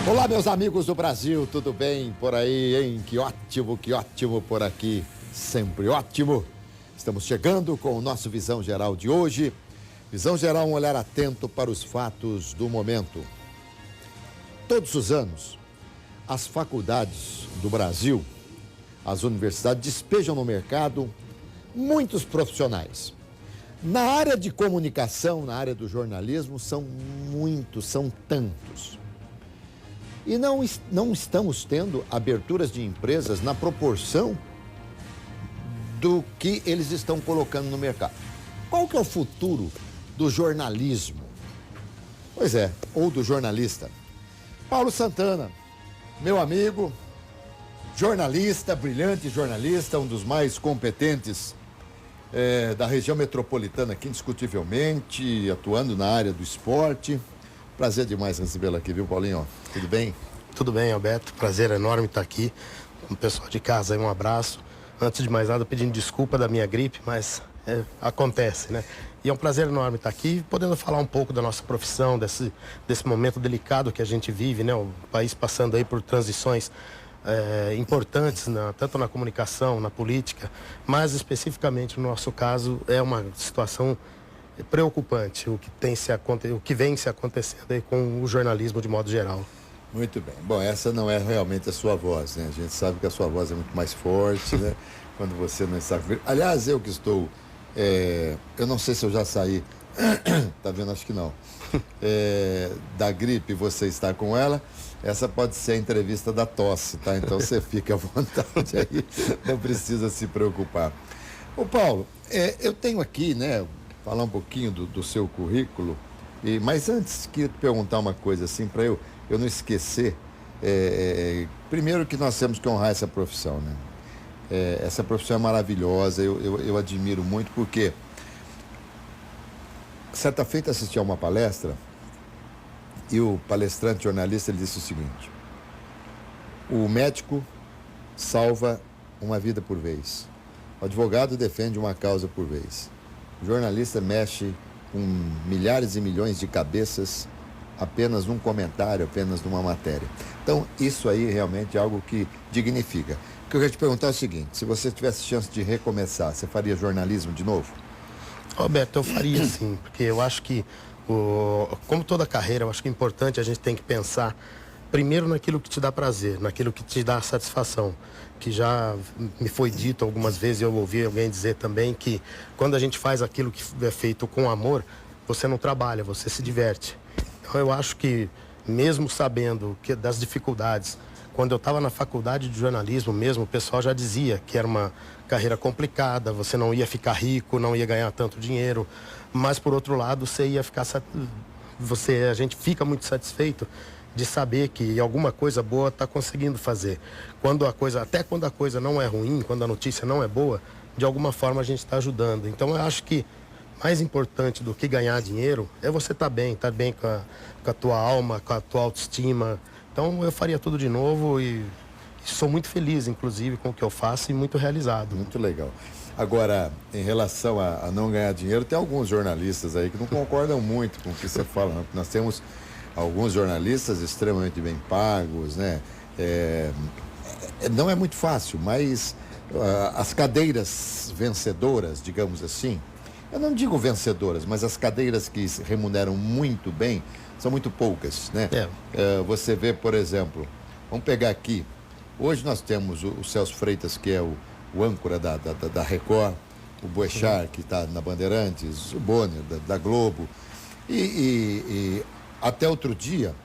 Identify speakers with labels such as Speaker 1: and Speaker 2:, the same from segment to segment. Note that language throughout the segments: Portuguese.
Speaker 1: Olá, meus amigos do Brasil, tudo bem por aí, hein? Que ótimo por aqui, sempre ótimo. Estamos chegando com o nosso Visão Geral de hoje. Visão Geral, um olhar atento para os fatos do momento. Todos os anos, as faculdades do Brasil, as universidades despejam no mercado muitos profissionais. Na área de comunicação, na área do jornalismo, são tantos. E não estamos tendo aberturas de empresas na proporção do que eles estão colocando no mercado. Qual que é o futuro do jornalismo? Pois é, ou do jornalista. Paulo Santana, meu amigo, jornalista, brilhante jornalista, um dos mais competentes da região metropolitana aqui, indiscutivelmente, atuando na área do esporte. Prazer demais recebê-lo aqui, viu, Paulinho? Tudo bem?
Speaker 2: Tudo bem, Alberto. Prazer enorme estar aqui. O pessoal de casa aí, um abraço. Antes de mais nada, pedindo desculpa da minha gripe, mas acontece, né? E é um prazer enorme estar aqui, podendo falar um pouco da nossa profissão, desse momento delicado que a gente vive, né? O país passando aí por transições importantes, tanto na comunicação, na política, mas especificamente no nosso caso é uma situação preocupante, o que vem se acontecendo aí com o jornalismo de modo geral.
Speaker 1: Muito bem. Bom, essa não é realmente a sua voz, né? A gente sabe que a sua voz é muito mais forte, né? Quando você não está... Aliás, eu que estou... eu não sei se eu já saí, tá vendo? Acho que não. Da gripe, você está com ela. Essa pode ser a entrevista da tosse, tá? Então você fica à vontade aí, não precisa se preocupar. Ô Paulo, eu tenho aqui, né, falar um pouquinho do seu currículo, mas antes queria te perguntar uma coisa assim, para eu não esquecer. Primeiro que nós temos que honrar essa profissão, né? Essa profissão é maravilhosa, eu admiro muito, porque certa feita assisti a uma palestra e o palestrante jornalista, ele disse o seguinte: o médico salva uma vida por vez, o advogado defende uma causa por vez, o jornalista mexe com milhares e milhões de cabeças apenas num comentário, apenas numa matéria. Então, isso aí realmente é algo que dignifica. O que eu queria te perguntar é o seguinte: se você tivesse chance de recomeçar, você faria jornalismo de novo?
Speaker 2: Roberto, eu faria sim, porque eu acho que, como toda carreira, eu acho que é importante a gente tem que pensar primeiro naquilo que te dá prazer, naquilo que te dá satisfação. Que já me foi dito algumas vezes, eu ouvi alguém dizer também que quando a gente faz aquilo que é feito com amor, você não trabalha, você se diverte. Então eu acho que, mesmo sabendo das dificuldades, quando eu estava na faculdade de jornalismo mesmo, o pessoal já dizia que era uma carreira complicada, você não ia ficar rico, não ia ganhar tanto dinheiro, mas por outro lado você ia ficar... a gente fica muito satisfeito de saber que alguma coisa boa está conseguindo fazer. Até quando a coisa não é ruim, quando a notícia não é boa, de alguma forma a gente está ajudando. Então eu acho que mais importante do que ganhar dinheiro é você estar bem com a tua alma, com a tua autoestima. Então eu faria tudo de novo e sou muito feliz, inclusive, com o que eu faço e muito realizado.
Speaker 1: Muito legal. Agora, em relação a não ganhar dinheiro, tem alguns jornalistas aí que não concordam muito com o que você fala. Nós temos alguns jornalistas extremamente bem pagos, né? Não é muito fácil, mas as cadeiras vencedoras, digamos assim, eu não digo vencedoras, mas as cadeiras que se remuneram muito bem são muito poucas, né? Você vê, por exemplo, vamos pegar aqui, hoje nós temos o Celso Freitas, que é o âncora da Record, o Boechat, que está na Bandeirantes, o Bonner, da Globo, e até outro dia,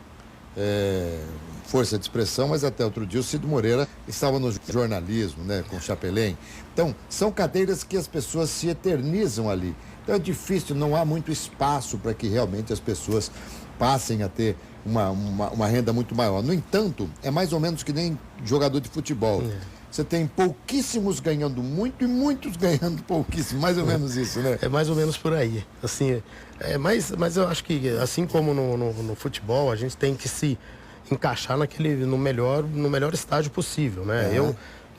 Speaker 1: força de expressão, mas até outro dia o Cid Moreira estava no jornalismo, né, com o Chapelin. Então, são cadeiras que as pessoas se eternizam ali. Então é difícil, não há muito espaço para que realmente as pessoas passem a ter uma renda muito maior. No entanto, é mais ou menos que nem jogador de futebol. Você tem pouquíssimos ganhando muito e muitos ganhando pouquíssimo, mais ou menos isso, né?
Speaker 2: É mais ou menos por aí. Assim, mas eu acho que, assim como no futebol, a gente tem que se encaixar no melhor estágio possível, né?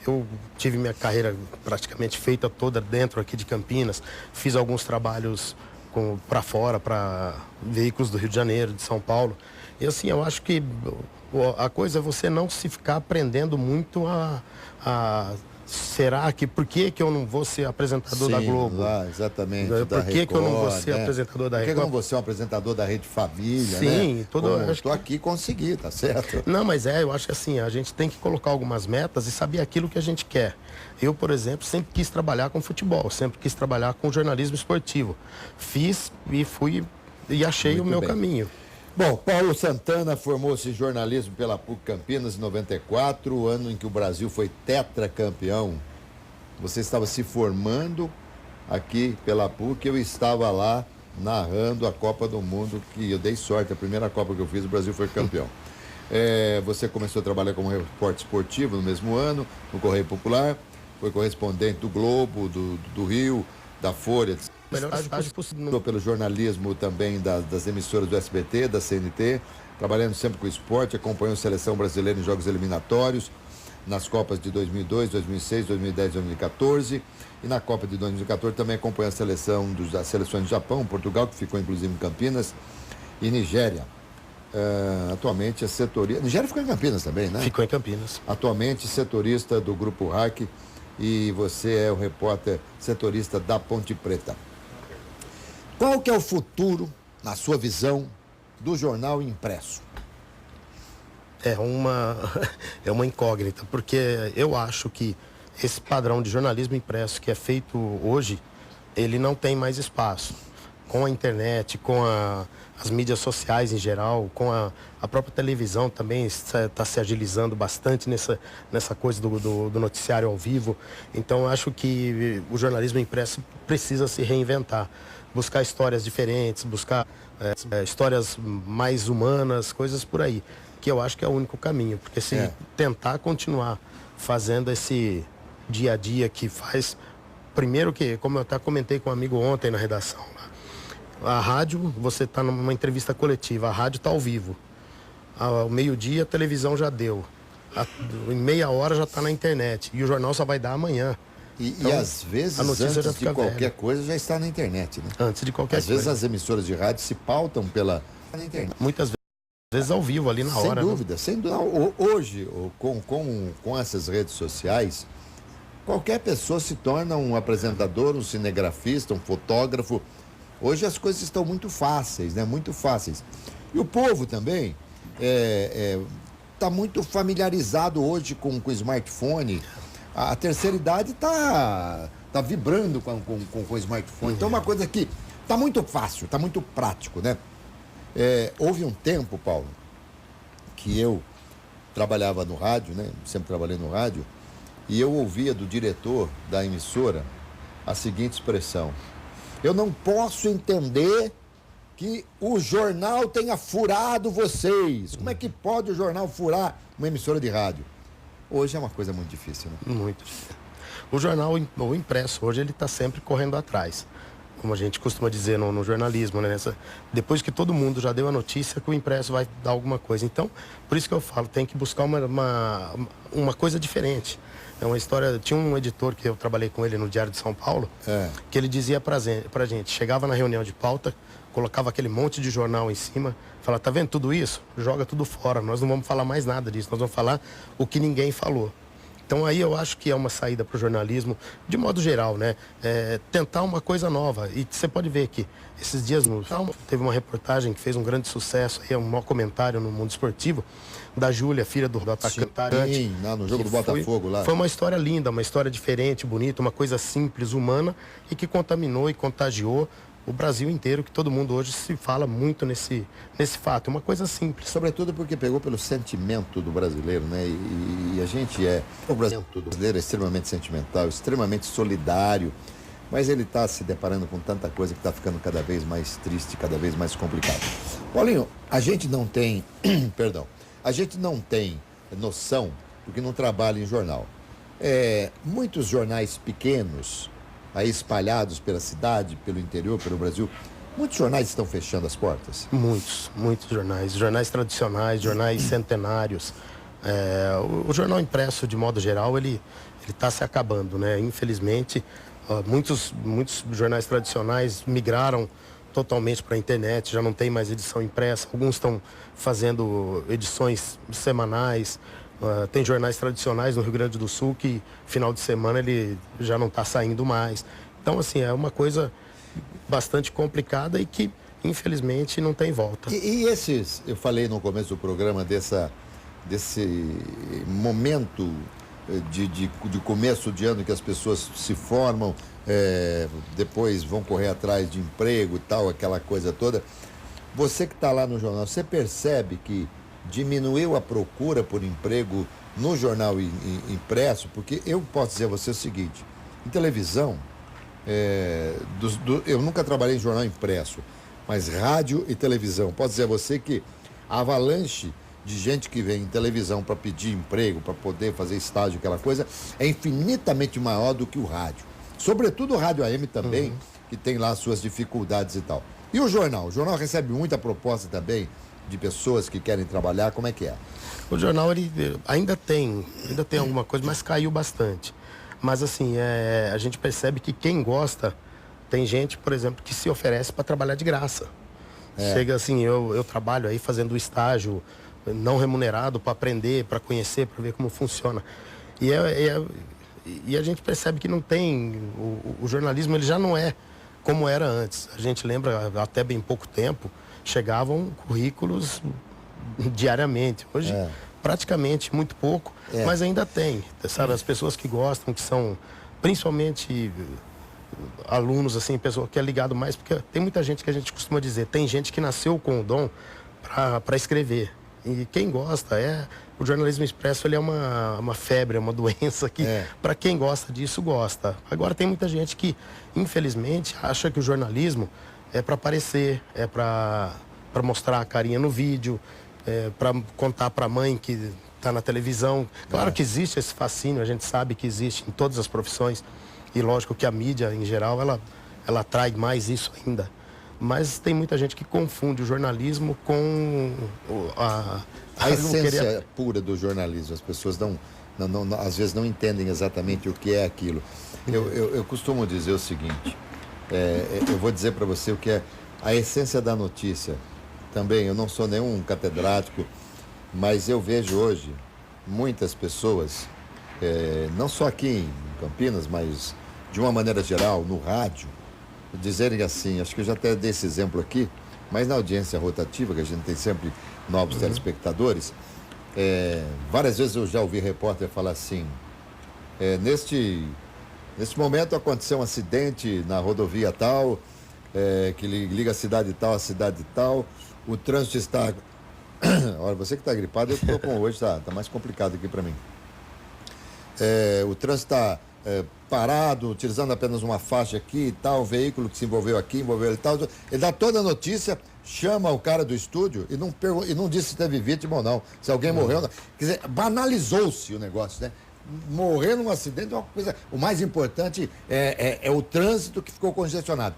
Speaker 2: Eu tive minha carreira praticamente feita toda dentro aqui de Campinas, fiz alguns trabalhos para fora, para veículos do Rio de Janeiro, de São Paulo. E assim, eu acho que A coisa é você não se ficar aprendendo muito será que, por que eu não vou ser apresentador da Globo?
Speaker 1: Lá, exatamente.
Speaker 2: Por que eu não vou ser apresentador da Record?
Speaker 1: Por que eu não vou ser um apresentador da Rede Família,
Speaker 2: Sim,
Speaker 1: né?
Speaker 2: Estou
Speaker 1: aqui e consegui, tá certo?
Speaker 2: Não, mas eu acho que assim, a gente tem que colocar algumas metas e saber aquilo que a gente quer. Eu, por exemplo, sempre quis trabalhar com futebol, sempre quis trabalhar com jornalismo esportivo. Fiz e fui e achei o meu caminho.
Speaker 1: Bom, Paulo Santana formou-se em jornalismo pela PUC Campinas em 94, o ano em que o Brasil foi tetracampeão. Você estava se formando aqui pela PUC, eu estava lá narrando a Copa do Mundo, que eu dei sorte, a primeira Copa que eu fiz, o Brasil foi campeão. Você começou a trabalhar como repórter esportivo no mesmo ano, no Correio Popular, foi correspondente do Globo, do Rio, da Folha, pelo jornalismo também das emissoras do SBT, da CNT, trabalhando sempre com esporte, acompanhou a seleção brasileira em jogos eliminatórios, nas Copas de 2002, 2006, 2010 e 2014, e na Copa de 2014 também acompanhou a seleção das seleções do Japão, Portugal, que ficou inclusive em Campinas, e Nigéria. Atualmente é setorista. Nigéria ficou em Campinas também, né?
Speaker 2: Ficou em Campinas.
Speaker 1: Atualmente setorista do Grupo Hack, e você é o repórter setorista da Ponte Preta. Qual que é o futuro, na sua visão, do jornal impresso?
Speaker 2: É uma incógnita, porque eu acho que esse padrão de jornalismo impresso que é feito hoje, ele não tem mais espaço. Com a internet, com as mídias sociais em geral, com a própria televisão também está se agilizando bastante nessa coisa do noticiário ao vivo. Então, eu acho que o jornalismo impresso precisa se reinventar. Buscar histórias diferentes, buscar histórias mais humanas, coisas por aí. Que eu acho que é o único caminho. Porque se tentar continuar fazendo esse dia a dia que faz... Primeiro que, como eu até comentei com um amigo ontem na redação, a rádio, você está numa entrevista coletiva, a rádio está ao vivo. Ao meio-dia a televisão já deu. Em meia hora já está na internet. E o jornal só vai dar amanhã.
Speaker 1: Então, e às vezes, antes de qualquer coisa, já está na internet, né?
Speaker 2: Antes de qualquer coisa.
Speaker 1: Às vezes as emissoras de rádio se pautam pela internet.
Speaker 2: Muitas vezes ao vivo, ali na hora.
Speaker 1: Sem dúvida, sem dúvida. Hoje, com essas redes sociais, qualquer pessoa se torna um apresentador, um cinegrafista, um fotógrafo. Hoje as coisas estão muito fáceis, né? Muito fáceis. E o povo também está muito familiarizado hoje com o smartphone. A terceira idade está vibrando com o smartphone. Então, é uma coisa que está muito fácil, está muito prático, né? Houve um tempo, Paulo, que eu trabalhava no rádio, né? Sempre trabalhei no rádio, e eu ouvia do diretor da emissora a seguinte expressão: eu não posso entender que o jornal tenha furado vocês. Como é que pode o jornal furar uma emissora de rádio? Hoje é uma coisa muito difícil, né?
Speaker 2: Muito difícil. O jornal, o impresso, hoje ele está sempre correndo atrás. Como a gente costuma dizer no jornalismo, né? Depois que todo mundo já deu a notícia que o impresso vai dar alguma coisa. Então, por isso que eu falo, tem que buscar uma coisa diferente. É uma história... Tinha um editor que eu trabalhei com ele no Diário de São Paulo, que ele dizia pra gente, chegava na reunião de pauta, colocava aquele monte de jornal em cima, falava, tá vendo tudo isso? Joga tudo fora, nós não vamos falar mais nada disso, nós vamos falar o que ninguém falou. Então aí eu acho que é uma saída para o jornalismo, de modo geral, né? Tentar uma coisa nova. E você pode ver que esses dias teve uma reportagem que fez um grande sucesso, aí, um maior comentário no mundo esportivo, da Júlia, filha do atacante.
Speaker 1: Sim, no jogo do Botafogo lá.
Speaker 2: Foi uma história linda, uma história diferente, bonita, uma coisa simples, humana, e que contaminou e contagiou o Brasil inteiro, que todo mundo hoje se fala muito nesse fato. É uma coisa simples.
Speaker 1: Sobretudo porque pegou pelo sentimento do brasileiro, né? E a gente o brasileiro é extremamente sentimental, extremamente solidário, mas ele está se deparando com tanta coisa que está ficando cada vez mais triste, cada vez mais complicado. Paulinho, a gente não tem, a gente não tem noção, porque não trabalha em jornal. Muitos jornais pequenos, aí espalhados pela cidade, pelo interior, pelo Brasil, muitos jornais estão fechando as portas?
Speaker 2: Muitos jornais. Jornais tradicionais, jornais centenários. O jornal impresso, de modo geral, ele está se acabando, né? Infelizmente, muitos jornais tradicionais migraram totalmente para a internet, já não tem mais edição impressa. Alguns estão fazendo edições semanais. Tem jornais tradicionais no Rio Grande do Sul que final de semana ele já não está saindo mais. Então, assim, é uma coisa bastante complicada e que, infelizmente, não tem volta.
Speaker 1: E esses, eu falei no começo do programa desse momento de começo de ano que as pessoas se formam, depois vão correr atrás de emprego e tal, aquela coisa toda. Você que está lá no jornal, você percebe que diminuiu a procura por emprego no jornal impresso? Porque eu posso dizer a você o seguinte, em televisão, eu nunca trabalhei em jornal impresso, mas rádio e televisão, posso dizer a você que a avalanche de gente que vem em televisão para pedir emprego, para poder fazer estágio, aquela coisa, é infinitamente maior do que o rádio. Sobretudo o rádio AM também, que tem lá as suas dificuldades e tal. E o jornal? O jornal recebe muita proposta também de pessoas que querem trabalhar, como é que é?
Speaker 2: O jornal ele ainda tem alguma coisa, mas caiu bastante. Mas assim, a gente percebe que quem gosta, tem gente, por exemplo, que se oferece para trabalhar de graça. Chega assim, eu trabalho aí fazendo estágio não remunerado para aprender, para conhecer, para ver como funciona. E a gente percebe que não tem, o jornalismo ele já não é como era antes. A gente lembra, até bem pouco tempo, chegavam currículos diariamente. Hoje, praticamente muito pouco, mas ainda tem. Sabe, as pessoas que gostam, que são principalmente alunos, assim, pessoa que é ligado mais, porque tem muita gente que a gente costuma dizer, tem gente que nasceu com o dom para escrever. E quem gosta, o jornalismo expresso ele é uma febre, é uma doença que, para quem gosta disso, gosta. Agora tem muita gente que, infelizmente, acha que o jornalismo é para aparecer, é para mostrar a carinha no vídeo, para contar para a mãe que está na televisão. Claro que existe esse fascínio, a gente sabe que existe em todas as profissões. E lógico que a mídia, em geral, ela atrai mais isso ainda. Mas tem muita gente que confunde o jornalismo com
Speaker 1: a essência pura do jornalismo. As pessoas às vezes não entendem exatamente o que é aquilo. Eu costumo dizer o seguinte, eu vou dizer para você o que é a essência da notícia. Também, eu não sou nenhum catedrático, mas eu vejo hoje muitas pessoas, não só aqui em Campinas, mas de uma maneira geral, no rádio, dizerem assim, acho que eu já até dei esse exemplo aqui, mas na audiência rotativa, que a gente tem sempre novos telespectadores, várias vezes eu já ouvi repórter falar assim, neste momento aconteceu um acidente na rodovia tal, que liga a cidade tal, a cidade tal, o trânsito está... Olha, você que está gripado, eu estou com hoje, tá mais complicado aqui para mim. O trânsito está parado, utilizando apenas uma faixa aqui e tal, o veículo que se envolveu aqui, envolveu ele e tal. Ele dá toda a notícia, chama o cara do estúdio e não diz se teve vítima ou não, se alguém morreu ou não. Quer dizer, banalizou-se o negócio, né? Morrer num acidente é uma coisa... O mais importante é o trânsito que ficou congestionado.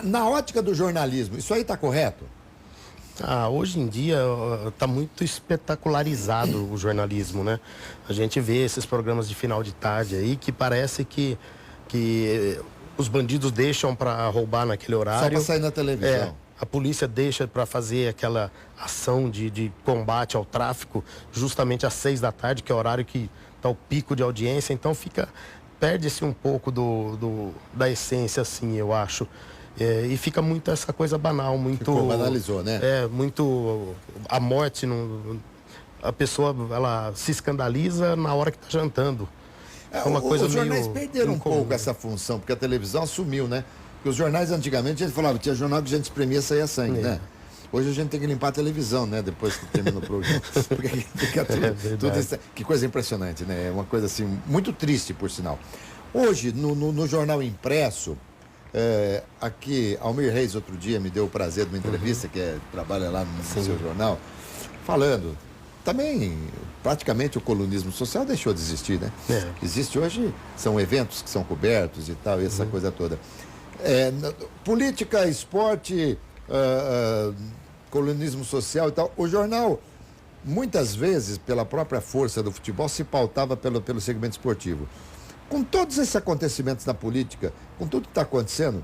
Speaker 1: Na ótica do jornalismo, isso aí está correto?
Speaker 2: Hoje em dia está muito espetacularizado o jornalismo, né? A gente vê esses programas de final de tarde aí que parece que os bandidos deixam para roubar naquele horário.
Speaker 1: Só para sair na televisão.
Speaker 2: A polícia deixa para fazer aquela ação de combate ao tráfico justamente às 6 da tarde, que é o horário que está o pico de audiência. Então perde-se um pouco da essência, assim, eu acho. E fica muito essa coisa banal, muito...
Speaker 1: Banalizou, né?
Speaker 2: Muito... A morte, a pessoa, ela se escandaliza na hora que está jantando.
Speaker 1: Os jornais perderam um pouco essa função, porque a televisão assumiu, né? Porque os jornais, antigamente, a gente falava, tinha jornal que a gente espremia e saía sangue, né? Hoje a gente tem que limpar a televisão, né? Depois que termina o programa. Porque fica tudo isso, que coisa impressionante, né? É uma coisa, assim, muito triste, por sinal. Hoje, no jornal impresso... aqui, Almir Reis outro dia me deu o prazer de uma entrevista, que trabalha lá no seu jornal, falando, também praticamente o colunismo social deixou de existir, né? Existe hoje, são eventos que são cobertos e tal, e essa coisa toda. Política, esporte, colunismo social e tal, o jornal, muitas vezes, pela própria força do futebol, se pautava pelo segmento esportivo. Com todos esses acontecimentos na política, com tudo que está acontecendo,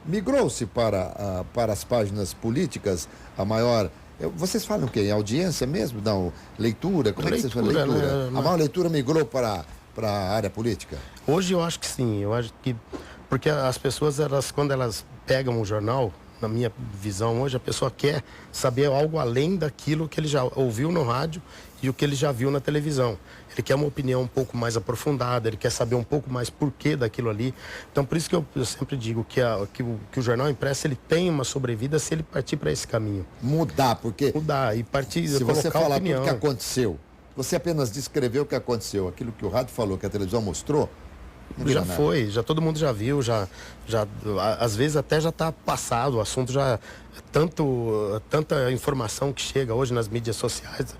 Speaker 1: Migrou-se para as páginas políticas a maior... Vocês falam o quê? Em audiência mesmo? Não, leitura? Como é que vocês falam? Leitura.
Speaker 2: Né?
Speaker 1: A maior leitura migrou para a área política?
Speaker 2: Hoje eu acho que sim. Eu acho que... Porque as pessoas, quando elas pegam o jornal, na minha visão hoje, a pessoa quer saber algo além daquilo que ele já ouviu no rádio e o que ele já viu na televisão. Ele quer uma opinião um pouco mais aprofundada, ele quer saber um pouco mais porquê daquilo ali. Então, por isso que eu sempre digo que o jornal impresso ele tem uma sobrevida se ele partir para esse caminho.
Speaker 1: Mudar, porque...
Speaker 2: Mudar e partir,
Speaker 1: se você falar tudo o que
Speaker 2: opinião.
Speaker 1: aconteceu, você apenas descreveu o que aconteceu, aquilo que o rádio falou, que a televisão mostrou,
Speaker 2: já foi, já todo mundo já viu, já às vezes até já está passado, o assunto já tanta informação que chega hoje nas mídias sociais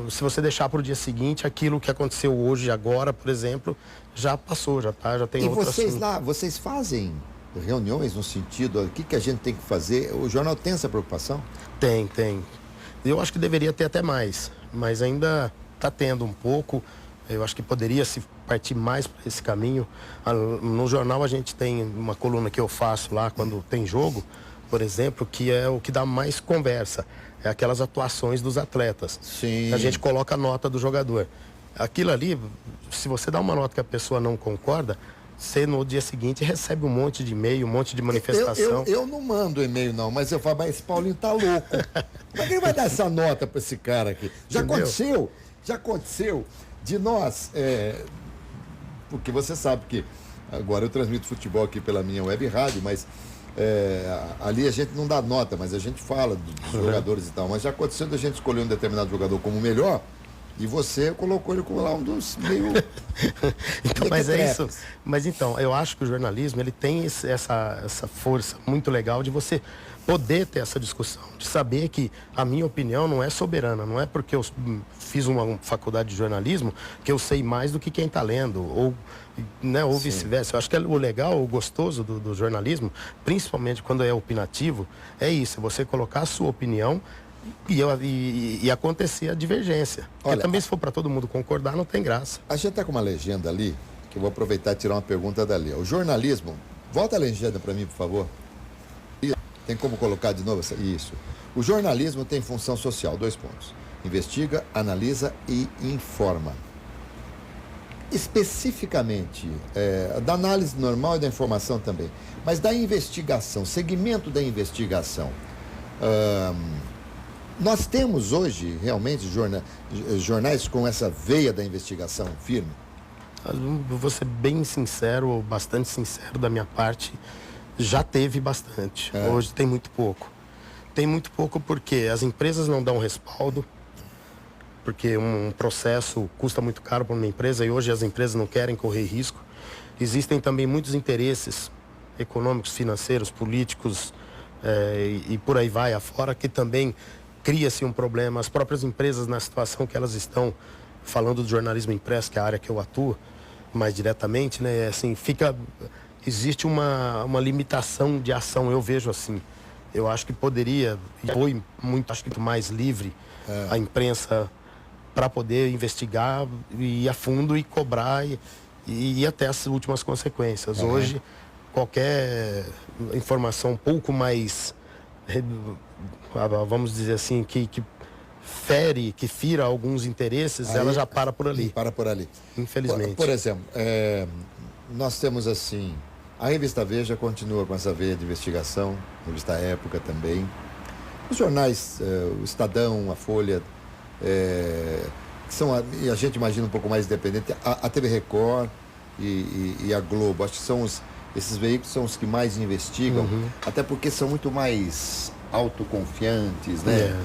Speaker 2: se você deixar para o dia seguinte, aquilo que aconteceu hoje, agora, por exemplo, já passou, já tem outro
Speaker 1: vocês
Speaker 2: assunto.
Speaker 1: lá, vocês fazem reuniões no sentido, o que a gente tem que fazer? O jornal tem essa preocupação?
Speaker 2: Tem. Eu acho que deveria ter até mais, mas ainda está tendo um pouco. Eu acho que poderia se partir mais para esse caminho. No jornal a gente tem uma coluna que eu faço lá quando tem jogo, por exemplo, que é o que dá mais conversa. É aquelas atuações dos atletas.
Speaker 1: Sim.
Speaker 2: A gente coloca a nota do jogador. Aquilo ali, se você dá uma nota que a pessoa não concorda, você no dia seguinte recebe um monte de e-mail, um monte de manifestação.
Speaker 1: Eu não mando e-mail não, mas eu falo, mas esse Paulinho tá louco. Como é que ele vai dar essa nota para esse cara aqui? Já aconteceu de nós, porque você sabe que agora eu transmito futebol aqui pela minha web rádio, mas ali a gente não dá nota, mas a gente fala dos jogadores e tal. Mas já aconteceu da gente escolher um determinado jogador como o melhor e você colocou ele como lá um dos meio...
Speaker 2: Então, mas é isso. Mas então, eu acho que o jornalismo ele tem essa força muito legal de você poder ter essa discussão, de saber que a minha opinião não é soberana, não é porque eu fiz uma faculdade de jornalismo que eu sei mais do que quem está lendo, ou vice-versa. Eu acho que o legal, o gostoso do jornalismo, principalmente quando é opinativo, é isso, você colocar a sua opinião e acontecer a divergência. Porque também se for para todo mundo concordar, não tem graça.
Speaker 1: A gente está com uma legenda ali, que eu vou aproveitar e tirar uma pergunta dali. O jornalismo, volta a legenda para mim, por favor. Tem como colocar de novo isso? O jornalismo tem função social, 2 pontos. Investiga, analisa e informa. Especificamente, da análise normal e da informação também, mas da investigação, segmento da investigação. Nós temos hoje, realmente, jornais com essa veia da investigação firme?
Speaker 2: Eu vou ser bem sincero, bastante sincero da minha parte. Já teve bastante. Hoje tem muito pouco. Tem muito pouco porque as empresas não dão respaldo, porque um processo custa muito caro para uma empresa e hoje as empresas não querem correr risco. Existem também muitos interesses econômicos, financeiros, políticos e por aí vai afora, que também cria-se um problema. As próprias empresas, na situação que elas estão, falando do jornalismo impresso, que é a área que eu atuo mais diretamente, né, assim, existe uma limitação de ação, eu vejo assim. Eu acho que poderia, foi muito mais livre a imprensa para poder investigar, ir a fundo e cobrar e ir até as últimas consequências. Hoje, qualquer informação um pouco mais, vamos dizer assim, que fira alguns interesses, ela já para por ali.
Speaker 1: Para por ali.
Speaker 2: Infelizmente.
Speaker 1: Por exemplo, nós temos assim... A revista Veja continua com essa veia de investigação, a revista Época também. Os jornais, o Estadão, a Folha, que são, a gente imagina um pouco mais independente, a TV Record e a Globo. Acho que esses veículos são os que mais investigam, até porque são muito mais autoconfiantes, né?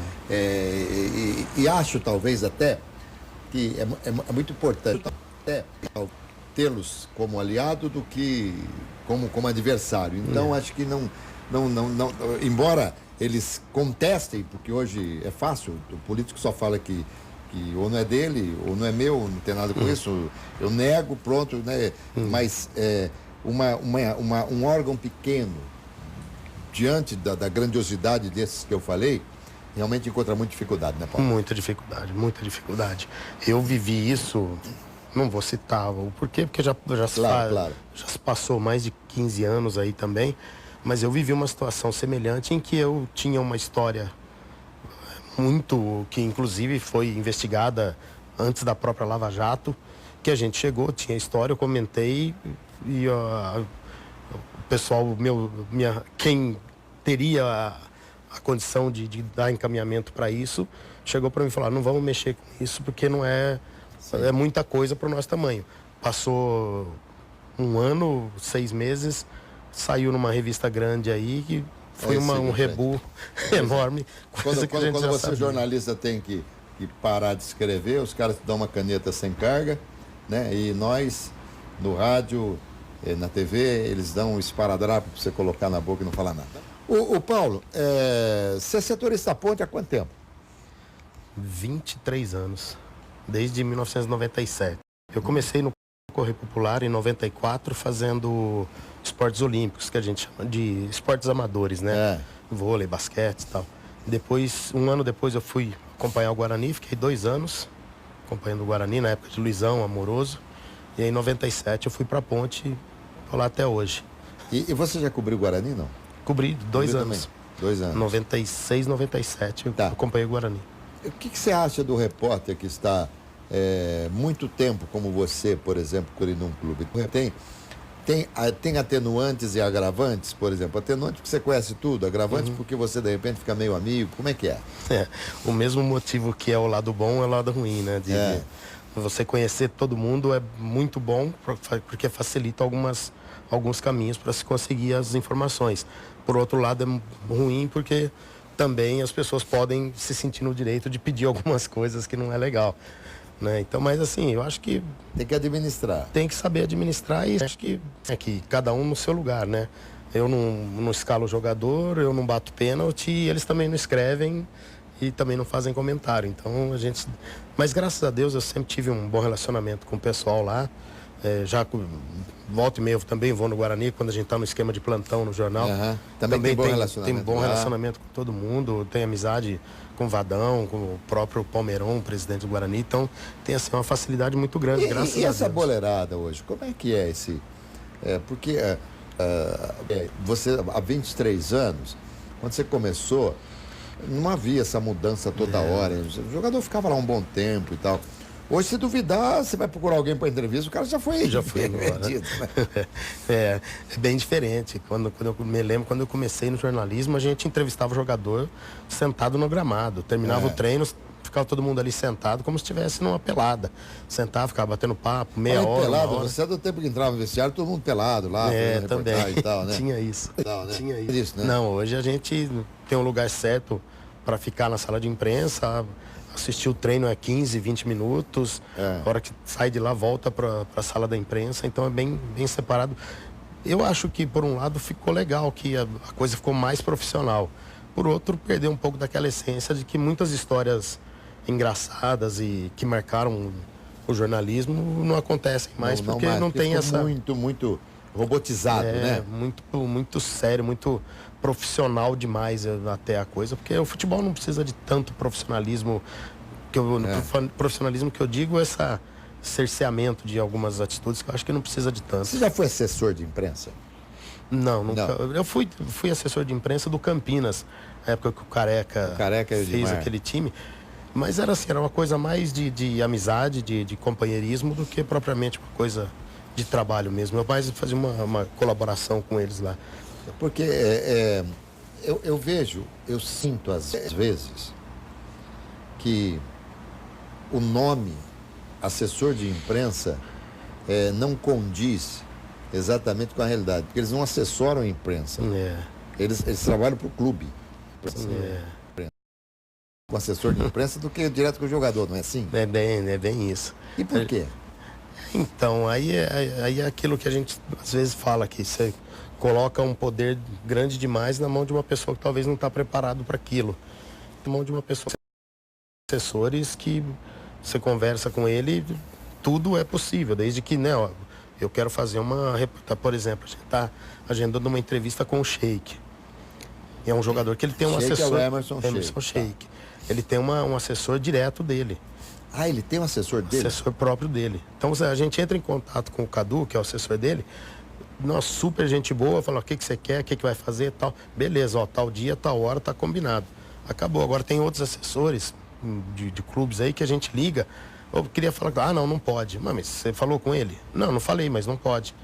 Speaker 1: E acho talvez até que é muito importante até tê-los como aliado do que como adversário. Então acho que não, embora eles contestem, porque hoje é fácil, o político só fala que ou não é dele, ou não é meu, não tem nada com isso, eu nego, pronto, né? Mas um órgão pequeno, diante da grandiosidade desses que eu falei, realmente encontra muita dificuldade, né, Paulo?
Speaker 2: Muita dificuldade. Eu vivi isso, não vou citar o porquê, porque já se passou mais de 15 anos aí também. Mas eu vivi uma situação semelhante em que eu tinha uma história que inclusive foi investigada antes da própria Lava Jato, que a gente chegou, tinha história, eu comentei e o pessoal, quem teria a condição de dar encaminhamento para isso, chegou para mim e falou, não vamos mexer com isso porque não é muita coisa para o nosso tamanho. Passou 1 ano, 6 meses, saiu numa revista grande aí que foi um rebu enorme.
Speaker 1: Quando você, jornalista, tem que parar de escrever, os caras te dão uma caneta sem carga, né? E nós, no rádio, na TV, eles dão um esparadrapo para você colocar na boca e não falar nada. O Paulo, você é setorista da Ponte há quanto tempo?
Speaker 2: 23 anos, desde 1997. Eu comecei no Correio Popular em 94 fazendo esportes olímpicos, que a gente chama de esportes amadores, né? Vôlei, basquete e tal. Depois, 1 ano depois, eu fui acompanhar o Guarani, fiquei 2 anos acompanhando o Guarani, na época de Luizão, Amoroso. E aí, em 97, eu fui pra Ponte e tô lá até hoje.
Speaker 1: E você já cobriu o Guarani, não?
Speaker 2: Cobri 2 anos.
Speaker 1: Também. 2 anos.
Speaker 2: 96, 97, eu acompanhei o Guarani.
Speaker 1: O que você acha do repórter que está muito tempo, como você, por exemplo, cobrindo um clube? Tem atenuantes e agravantes, por exemplo? Atenuante porque você conhece tudo, agravante porque você, de repente, fica meio amigo. Como é que é?
Speaker 2: O mesmo motivo que é o lado bom é o lado ruim, né? Você conhecer todo mundo é muito bom porque facilita alguns caminhos para se conseguir as informações. Por outro lado, é ruim porque também as pessoas podem se sentir no direito de pedir algumas coisas que não é legal. Né? Então, mas assim, eu acho que...
Speaker 1: Tem que administrar.
Speaker 2: Tem que saber administrar e acho que cada um no seu lugar, né? Eu não escalo o jogador, eu não bato pênalti e eles também não escrevem e também não fazem comentário. Então, Mas graças a Deus eu sempre tive um bom relacionamento com o pessoal lá. Volta e meia eu também vou no Guarani quando a gente está no esquema de plantão no jornal.
Speaker 1: Também tem bom relacionamento.
Speaker 2: Tem bom relacionamento com todo mundo, tem amizade com o Vadão, com o próprio Palmeirão, o presidente do Guarani. Então tem assim, uma facilidade muito grande, graças a Deus.
Speaker 1: E essa boleirada hoje, como é que é esse... porque você, há 23 anos, quando você começou, não havia essa mudança toda hora. O jogador ficava lá um bom tempo e tal. Hoje, se duvidar, você vai procurar alguém para entrevista, o cara já foi
Speaker 2: embora, né? É bem diferente. Quando eu me lembro, quando eu comecei no jornalismo, a gente entrevistava o jogador sentado no gramado. Terminava o treino, ficava todo mundo ali sentado, como se estivesse numa pelada. Sentava, ficava batendo papo, meia hora.
Speaker 1: Pelado, você é do tempo que entrava no vestiário, todo mundo pelado lá,
Speaker 2: também.
Speaker 1: E tal, né?
Speaker 2: Tinha isso.
Speaker 1: Né?
Speaker 2: Tinha isso. Né? Não, hoje a gente tem um lugar certo para ficar na sala de imprensa. Assistir o treino é 15, 20 minutos. A hora que sai de lá, volta para a sala da imprensa. Então é bem separado. Eu acho que, por um lado, ficou legal, que a coisa ficou mais profissional. Por outro, perdeu um pouco daquela essência de que muitas histórias engraçadas e que marcaram o jornalismo não acontecem mais, porque não tem essa...
Speaker 1: Muito robotizado, né?
Speaker 2: Muito sério, muito profissional demais até a coisa, porque o futebol não precisa de tanto profissionalismo. Profissionalismo que eu digo é esse cerceamento de algumas atitudes que eu acho que não precisa de tanto.
Speaker 1: Você já foi assessor de imprensa?
Speaker 2: Não, nunca. Eu fui assessor de imprensa do Campinas, na época que o Careca fez aquele time. Mas era assim, era uma coisa mais de amizade, de companheirismo, do que propriamente uma coisa de trabalho mesmo. Eu mais fazia uma colaboração com eles lá.
Speaker 1: Porque eu sinto às vezes que o nome assessor de imprensa não condiz exatamente com a realidade, porque eles não assessoram a imprensa. Eles trabalham para o clube. Com assessor de imprensa do que direto com o jogador, não é assim?
Speaker 2: É bem isso.
Speaker 1: E por quê?
Speaker 2: Então, aí é aquilo que a gente às vezes fala que você coloca um poder grande demais na mão de uma pessoa que talvez não está preparado para aquilo. Na mão de uma pessoa, assessores que você conversa com ele, tudo é possível, desde que, né, ó, eu quero fazer uma reportagem, por exemplo, a gente está agendando uma entrevista com o Sheik. É um jogador que ele tem um assessor.
Speaker 1: É o Emerson
Speaker 2: Sheik. Ele tem um assessor direto dele.
Speaker 1: Ah, ele tem um assessor dele?
Speaker 2: Assessor próprio dele. Então a gente entra em contato com o Cadu, que é o assessor dele, nossa, super gente boa, falou, o que você quer, o que vai fazer e tal. Beleza, ó, tal dia, tal hora, tá combinado. Acabou. Agora tem outros assessores de clubes aí que a gente liga. Eu queria falar, não pode. Mas você falou com ele? Não falei, mas não pode.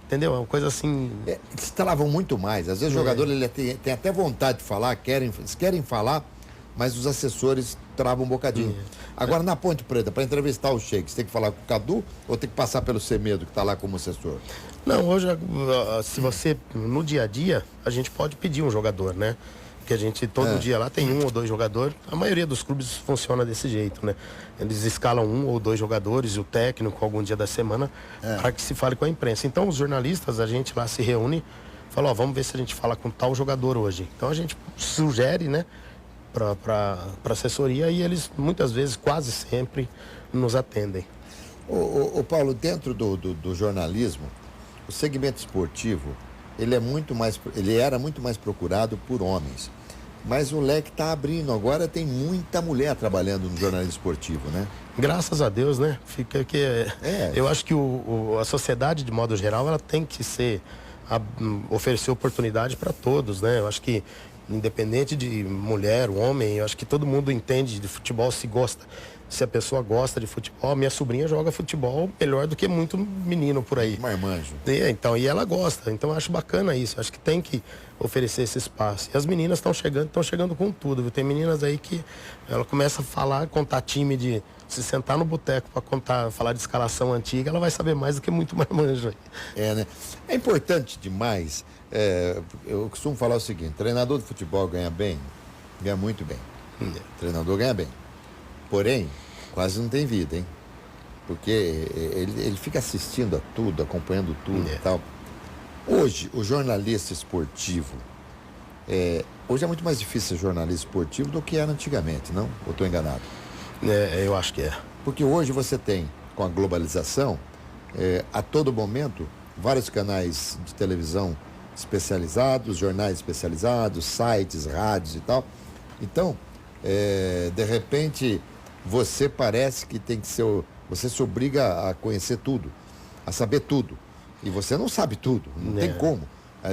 Speaker 2: Entendeu? É uma coisa assim...
Speaker 1: Eles travam muito mais. Às vezes o jogador ele tem até vontade de falar, eles querem falar, mas os assessores travam um bocadinho. Agora, na Ponte Preta, para entrevistar o Sheik, você tem que falar com o Cadu ou tem que passar pelo Semedo, que está lá como assessor?
Speaker 2: Não, hoje, se você, no dia a dia, a gente pode pedir um jogador, né? Porque a gente, todo dia lá tem 1 ou 2 jogadores. A maioria dos clubes funciona desse jeito, né? Eles escalam 1 ou 2 jogadores e o técnico algum dia da semana para que se fale com a imprensa. Então, os jornalistas, a gente lá se reúne, fala, vamos ver se a gente fala com tal jogador hoje. Então, a gente sugere, né, para assessoria e eles, muitas vezes, quase sempre, nos atendem.
Speaker 1: Ô Paulo, dentro do jornalismo, o segmento esportivo, ele era muito mais procurado por homens. Mas o leque está abrindo. Agora tem muita mulher trabalhando no jornalismo esportivo, né?
Speaker 2: Graças a Deus, né? Fica que eu acho que a sociedade, de modo geral, ela tem que oferecer oportunidade para todos, né? Eu acho que, independente de mulher, homem, eu acho que todo mundo entende de futebol, se a pessoa gosta de futebol. Minha sobrinha joga futebol melhor do que muito menino por aí.
Speaker 1: Marmanjo.
Speaker 2: Então, e ela gosta. Então, eu acho bacana isso. Eu acho que tem que oferecer esse espaço. E as meninas estão chegando com tudo, viu? Tem meninas aí que ela começa a falar, contar time de se sentar no boteco para falar de escalação antiga, ela vai saber mais do que muito marmanjo aí.
Speaker 1: Né? É importante demais. Eu costumo falar o seguinte: treinador de futebol ganha bem, ganha muito bem. Treinador ganha bem. Porém, quase não tem vida, hein? Porque ele fica assistindo a tudo, acompanhando tudo e tal. Hoje, o jornalista esportivo, hoje é muito mais difícil ser jornalista esportivo do que era antigamente, não? Ou estou enganado?
Speaker 2: Eu acho que é.
Speaker 1: Porque hoje você tem, com a globalização, a todo momento, vários canais de televisão especializados, jornais especializados, sites, rádios e tal. Então, de repente, você parece que tem que ser... Você se obriga a conhecer tudo, a saber tudo. E você não sabe tudo, não tem como.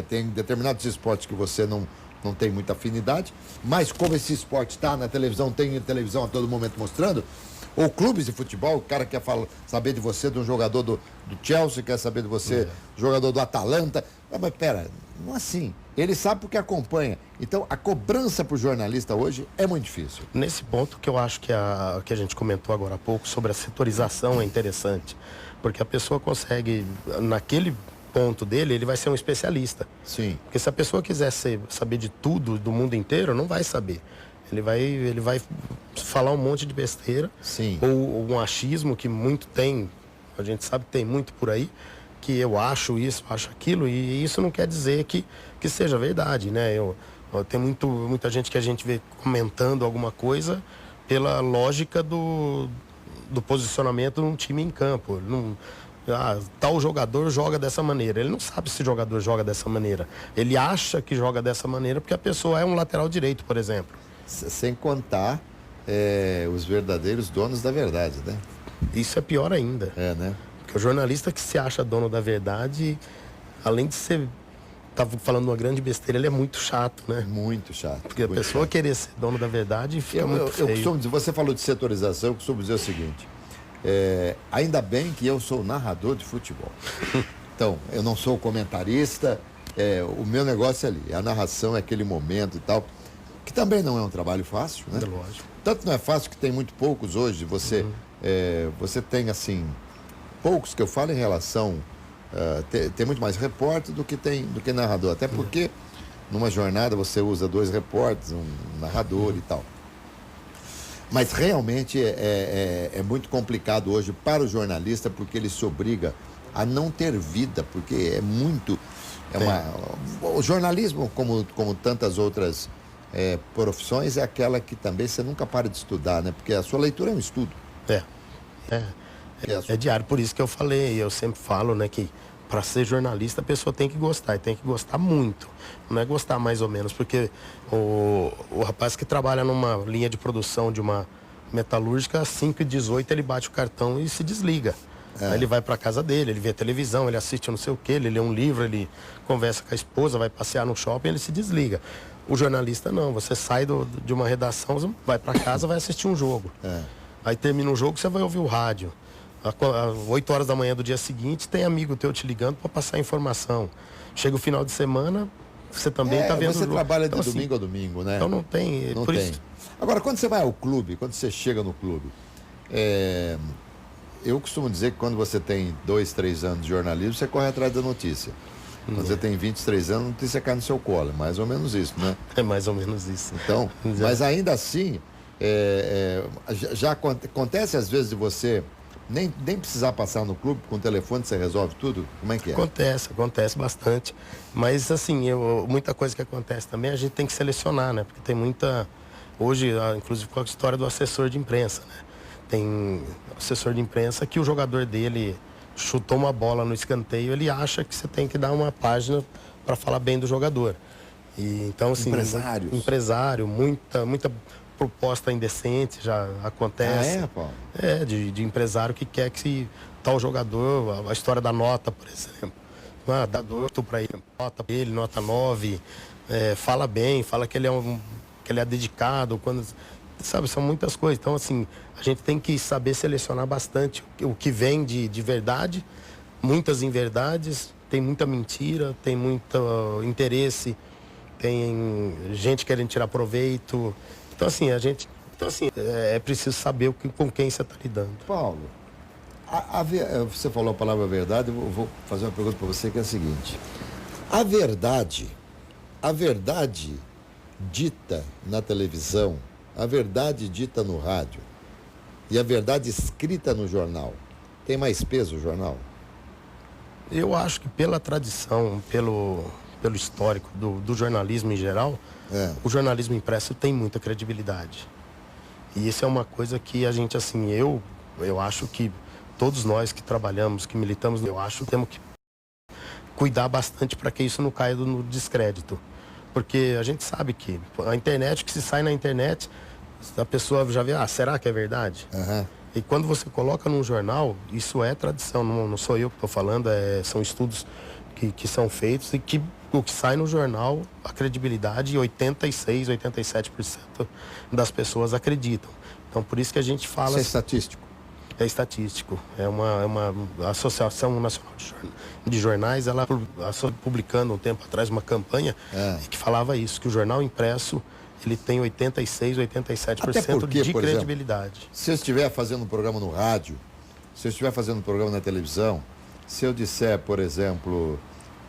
Speaker 1: Tem determinados esportes que você não tem muita afinidade, mas como esse esporte está na televisão, tem televisão a todo momento mostrando, ou clubes de futebol, o cara quer saber de você, de um jogador do Chelsea, quer saber de você, jogador do Atalanta. Mas pera, não é assim. Ele sabe porque acompanha. Então, a cobrança para o jornalista hoje é muito difícil.
Speaker 2: Nesse ponto que eu acho que a gente comentou agora há pouco sobre a setorização é interessante. Porque a pessoa consegue, naquele ponto dele, ele vai ser um especialista.
Speaker 1: Sim.
Speaker 2: Porque se a pessoa quiser saber de tudo, do mundo inteiro, não vai saber. Ele vai falar um monte de besteira.
Speaker 1: Sim.
Speaker 2: Ou um achismo que muito tem, a gente sabe que tem muito por aí, que eu acho isso, acho aquilo, e isso não quer dizer que seja verdade, né? Tem muita gente que a gente vê comentando alguma coisa pela lógica do posicionamento de um time em campo. Tal jogador joga dessa maneira. Ele não sabe se o jogador joga dessa maneira. Ele acha que joga dessa maneira porque a pessoa é um lateral direito, por exemplo.
Speaker 1: Sem contar os verdadeiros donos da verdade, né?
Speaker 2: Isso é pior ainda.
Speaker 1: Né?
Speaker 2: Porque o jornalista que se acha dono da verdade, além de ser... Tava falando uma grande besteira, ele é muito chato, né?
Speaker 1: Muito chato.
Speaker 2: Porque a pessoa querer ser dono da verdade fica muito feio.
Speaker 1: Eu costumo dizer, você falou de setorização, eu costumo dizer o seguinte: ainda bem que eu sou narrador de futebol. Então, eu não sou comentarista, o meu negócio é ali, a narração é aquele momento e tal, que também não é um trabalho fácil, né?
Speaker 2: É lógico.
Speaker 1: Tanto não é fácil que tem muito poucos hoje, você tem, assim, poucos que eu falo em relação... tem muito mais repórter do que narrador. Até porque numa jornada você usa 2 repórteres, um narrador e tal. Mas realmente é muito complicado hoje para o jornalista, porque ele se obriga a não ter vida, porque o jornalismo, como tantas outras profissões, é aquela que também você nunca para de estudar, né? Porque a sua leitura é um estudo.
Speaker 2: É diário, por isso que eu falei, eu sempre falo, né, que para ser jornalista a pessoa tem que gostar, e tem que gostar muito, não é gostar mais ou menos, porque o rapaz que trabalha numa linha de produção de uma metalúrgica, às 5h18 ele bate o cartão e se desliga. Aí ele vai para casa dele, ele vê televisão, ele assiste não sei o quê, ele lê um livro, ele conversa com a esposa, vai passear no shopping, ele se desliga. O jornalista não, você sai de uma redação, vai para casa, vai assistir um jogo. Aí termina o jogo, você vai ouvir o rádio. Às 8 horas da manhã do dia seguinte, tem amigo teu te ligando para passar informação. Chega o final de semana, você também está vendo o jogo.
Speaker 1: Você trabalha de
Speaker 2: então,
Speaker 1: domingo a domingo, né?
Speaker 2: Então não tem.
Speaker 1: Não
Speaker 2: por
Speaker 1: tem.
Speaker 2: Isso...
Speaker 1: Agora, quando você vai ao clube, quando você chega no clube, eu costumo dizer que quando você tem 2, 3 anos de jornalismo, você corre atrás da notícia. Quando você tem 23 anos, a notícia cai no seu colo. É mais ou menos isso, né?
Speaker 2: É mais ou menos isso.
Speaker 1: Então, mas ainda assim, já acontece às vezes de você nem precisar passar no clube, com o telefone você resolve tudo? Como é que é?
Speaker 2: Acontece bastante. Mas assim, muita coisa que acontece também, a gente tem que selecionar, né? Porque tem muita... Hoje, inclusive com a história do assessor de imprensa, né? Tem assessor de imprensa que o jogador dele chutou uma bola no escanteio, ele acha que você tem que dar uma página para falar bem do jogador. E, então, assim, empresário, muita proposta indecente já acontece.
Speaker 1: Paulo?
Speaker 2: De empresário que quer que tal jogador, a história da nota, por exemplo. Dá dor para ele, nota pra ele, nota 9, fala bem, fala que ele é dedicado, sabe, são muitas coisas. Então, assim, a gente tem que saber selecionar bastante o que vem de verdade, muitas inverdades, tem muita mentira, tem muito interesse, tem gente querendo tirar proveito. Então, assim, é preciso saber com quem você está lidando.
Speaker 1: Paulo, você falou a palavra verdade, eu vou fazer uma pergunta para você que é a seguinte. A verdade dita na televisão, a verdade dita no rádio e a verdade escrita no jornal, tem mais peso o jornal?
Speaker 2: Eu acho que pela tradição, pelo histórico do jornalismo em geral, o jornalismo impresso tem muita credibilidade. E isso é uma coisa que a gente, assim, eu acho que todos nós que trabalhamos, que militamos, eu acho que temos que cuidar bastante para que isso não caia no descrédito. Porque a gente sabe que a internet, que se sai na internet, a pessoa já vê, será que é verdade? E quando você coloca num jornal, isso é tradição, não sou eu que estou falando, são estudos que são feitos e que o que sai no jornal, a credibilidade, 86%, 87% das pessoas acreditam. Então, por isso que a gente fala...
Speaker 1: Isso é estatístico?
Speaker 2: É estatístico. A Associação Nacional de Jornais, ela publicando um tempo atrás uma campanha que falava isso, que o jornal impresso, ele tem 86%, 87% de credibilidade.
Speaker 1: Exemplo, se eu estiver fazendo um programa no rádio, se eu estiver fazendo um programa na televisão, se eu disser, por exemplo,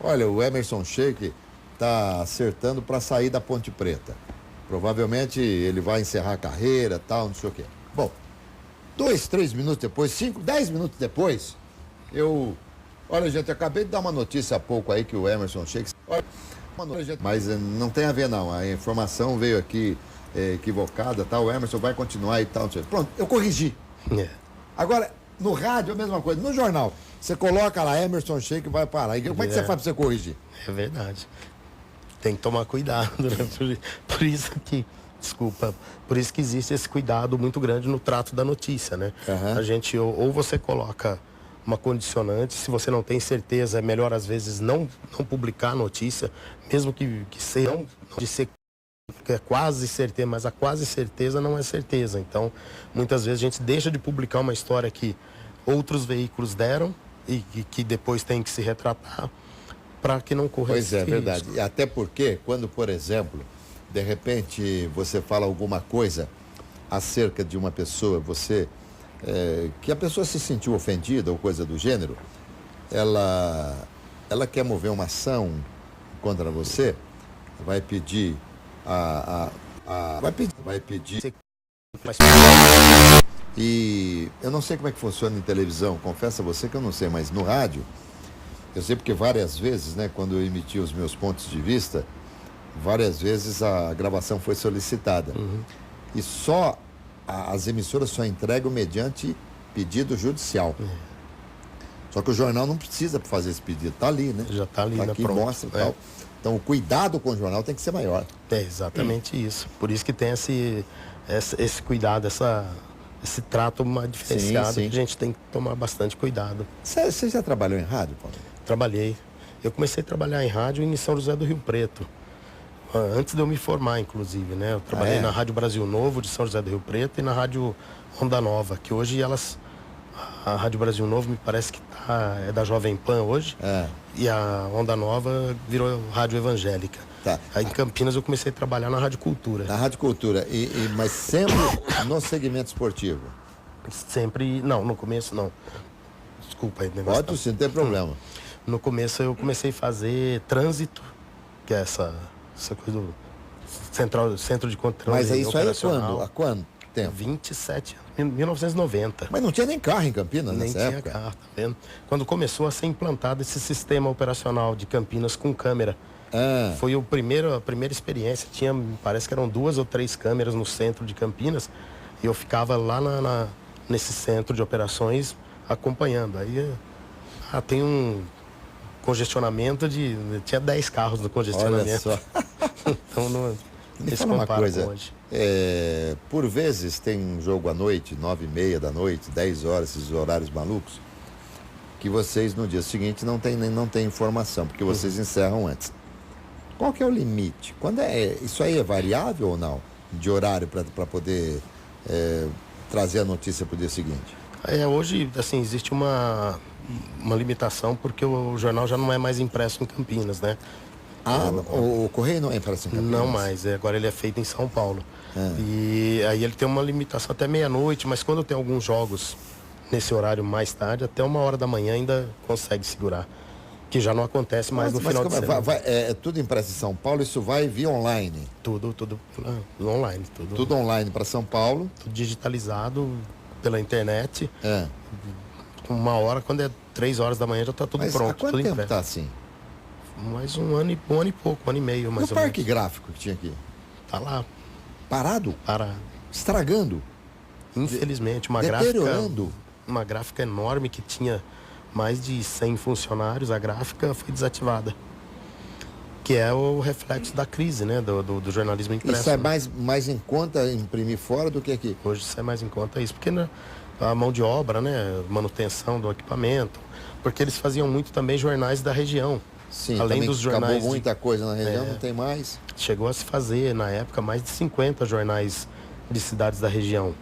Speaker 1: olha, o Emerson Sheik está acertando para sair da Ponte Preta. Provavelmente ele vai encerrar a carreira, tal, não sei o quê. Bom, 2, 3 minutos depois, 5, 10 minutos depois, olha, gente, eu acabei de dar uma notícia há pouco aí que o Emerson Sheik... Mas não tem a ver, não. A informação veio aqui equivocada, tal. O Emerson vai continuar e tal. Pronto, eu corrigi. Agora, no rádio é a mesma coisa. No jornal, você coloca lá Emerson Sheik e vai parar. E como é que você faz para você corrigir?
Speaker 2: É verdade. Tem que tomar cuidado, né? Por isso que existe esse cuidado muito grande no trato da notícia, né? A gente, ou você coloca uma condicionante, se você não tem certeza, é melhor às vezes não publicar a notícia, mesmo que seja de ser quase certeza, mas a quase certeza não é certeza. Então, muitas vezes a gente deixa de publicar uma história que outros veículos deram e que depois tem que se retratar para que não corra esse risco.
Speaker 1: Pois é, verdade. E até porque, quando, por exemplo, de repente você fala alguma coisa acerca de uma pessoa, que a pessoa se sentiu ofendida ou coisa do gênero, ela quer mover uma ação contra você, vai pedir vai pedir. E eu não sei como é que funciona em televisão, confesso a você que eu não sei, mas no rádio, eu sei porque várias vezes, né, quando eu emiti os meus pontos de vista, várias vezes a gravação foi solicitada. E as emissoras só entregam mediante pedido judicial. Só que o jornal não precisa fazer esse pedido, tá ali, né?
Speaker 2: Já tá ali,
Speaker 1: tá
Speaker 2: né?
Speaker 1: aqui,
Speaker 2: Pronto.
Speaker 1: mostra e tal. Então o cuidado com o jornal tem que ser maior.
Speaker 2: É exatamente isso. Por isso que tem esse cuidado, esse trato mais diferenciado,
Speaker 1: sim.
Speaker 2: que a gente tem que tomar bastante cuidado.
Speaker 1: Você já trabalhou em rádio, Paulo?
Speaker 2: Trabalhei. Eu comecei a trabalhar em rádio em São José do Rio Preto. Antes de eu me formar, inclusive, né? Eu trabalhei na Rádio Brasil Novo, de São José do Rio Preto, e na Rádio Onda Nova, que hoje a Rádio Brasil Novo me parece que é da Jovem Pan hoje, e a Onda Nova virou Rádio Evangélica.
Speaker 1: Tá.
Speaker 2: Aí em Campinas eu comecei a trabalhar na Rádio Cultura.
Speaker 1: Na Rádio Cultura, mas sempre no segmento esportivo?
Speaker 2: Sempre, não, no começo não. Desculpa aí, negócio.
Speaker 1: Pode sim, não tem problema.
Speaker 2: No começo eu comecei a fazer trânsito, que é essa coisa do centro de controle.
Speaker 1: Mas isso aí é
Speaker 2: operacional.
Speaker 1: quando? Há quanto tempo?
Speaker 2: 27 anos, 1990.
Speaker 1: Mas não tinha nem carro em Campinas
Speaker 2: Nem
Speaker 1: nessa
Speaker 2: tinha
Speaker 1: época?
Speaker 2: carro, tá vendo? Quando começou a ser implantado esse sistema operacional de Campinas com câmera. Foi a primeira experiência. Me parece que eram 2 ou 3 câmeras no centro de Campinas. E eu ficava lá nesse centro de operações acompanhando. Aí tem um congestionamento tinha 10 carros no congestionamento.
Speaker 1: Olha só.
Speaker 2: Então não
Speaker 1: Me
Speaker 2: se
Speaker 1: fala uma
Speaker 2: compara
Speaker 1: coisa,
Speaker 2: com hoje.
Speaker 1: por vezes tem um jogo à noite, 9h30 da noite, 10 horas, esses horários malucos, que vocês no dia seguinte não tem informação, porque vocês encerram antes. Qual que é o limite? Isso aí é variável ou não? De horário para poder trazer a notícia para o dia seguinte?
Speaker 2: Hoje, assim, existe uma limitação, porque o jornal já não é mais impresso em Campinas, né?
Speaker 1: O Correio não é impresso em Campinas?
Speaker 2: Não mais, agora ele é feito em São Paulo. E aí ele tem uma limitação até meia-noite, mas quando tem alguns jogos nesse horário mais tarde, até 1h da manhã ainda consegue segurar. Que já não acontece mais no final de semana.
Speaker 1: É tudo impresso em São Paulo, isso vai via online?
Speaker 2: Tudo online.
Speaker 1: Tudo online para São Paulo?
Speaker 2: Tudo digitalizado pela internet. 1h, quando é 3h da manhã, já está tudo
Speaker 1: Mas
Speaker 2: pronto.
Speaker 1: Há quanto tempo está assim?
Speaker 2: Mais um ano e pouco, 1 ano e meio, mais ou menos.
Speaker 1: E o parque gráfico que tinha aqui?
Speaker 2: Tá lá.
Speaker 1: Parado?
Speaker 2: Parado.
Speaker 1: Estragando?
Speaker 2: Infelizmente,
Speaker 1: deteriorando.
Speaker 2: Uma gráfica enorme que tinha mais de 100 funcionários, a gráfica foi desativada. Que é o reflexo da crise, né? Do jornalismo impresso.
Speaker 1: Isso é mais em conta imprimir fora do que aqui?
Speaker 2: Hoje isso é mais em conta isso, porque a mão de obra, né? Manutenção do equipamento, porque eles faziam muito também jornais da região.
Speaker 1: Sim,
Speaker 2: além dos jornais.
Speaker 1: Acabou muita coisa na região, não tem mais.
Speaker 2: Chegou a se fazer, na época, mais de 50 jornais de cidades da região.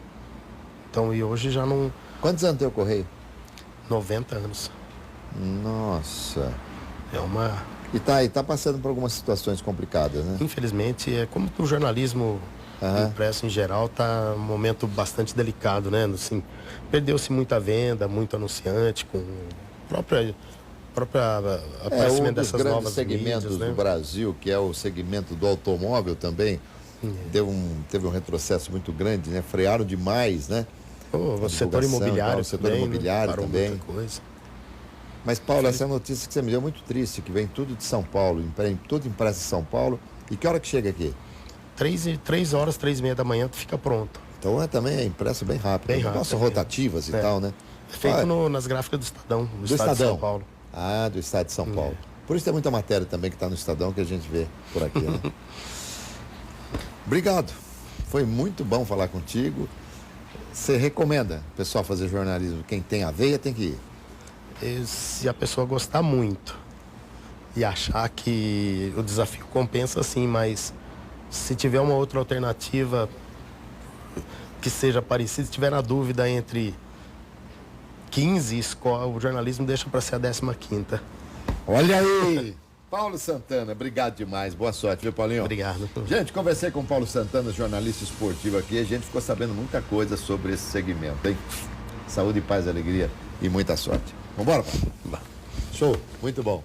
Speaker 2: Então, e hoje já não...
Speaker 1: Quantos anos tem o Correio?
Speaker 2: 90 anos.
Speaker 1: Nossa.
Speaker 2: É uma...
Speaker 1: E tá passando por algumas situações complicadas, né?
Speaker 2: Infelizmente, é como o jornalismo impresso em geral está um momento bastante delicado, né? Assim, perdeu-se muita venda, muito anunciante, com próprio aparecimento dessas novas mídias,
Speaker 1: um dos grandes segmentos
Speaker 2: né?
Speaker 1: do Brasil, que é o segmento do automóvel também, teve um retrocesso muito grande, né? Frearam demais, né?
Speaker 2: O setor imobiliário
Speaker 1: também.
Speaker 2: Muita coisa.
Speaker 1: Mas, Paulo, essa notícia que você me deu é muito triste, que vem tudo de São Paulo, tudo impresso em São Paulo. E que hora que chega aqui?
Speaker 2: 3h, 3h30 da manhã, tu fica pronto.
Speaker 1: Então também é impresso bem rápido.
Speaker 2: Bem rápido.
Speaker 1: Nossa, rotativas e tal, né?
Speaker 2: É feito nas gráficas do Estadão, do Estado de São Paulo.
Speaker 1: Do Estado de São Paulo. Por isso tem muita matéria também que está no Estadão que a gente vê por aqui, né? Obrigado. Foi muito bom falar contigo. Você recomenda o pessoal fazer jornalismo? Quem tem a veia tem que ir.
Speaker 2: Se a pessoa gostar muito e achar que o desafio compensa, sim, mas se tiver uma outra alternativa que seja parecida, se tiver na dúvida entre 15 escolas, o jornalismo deixa para ser a 15ª.
Speaker 1: Olha aí! Paulo Santana, obrigado demais. Boa sorte, viu, Paulinho?
Speaker 2: Obrigado.
Speaker 1: Gente, conversei com o Paulo Santana, jornalista esportivo aqui, e a gente ficou sabendo muita coisa sobre esse segmento, hein? Saúde, paz, alegria e muita sorte. Vambora, Paulo? Show, muito bom.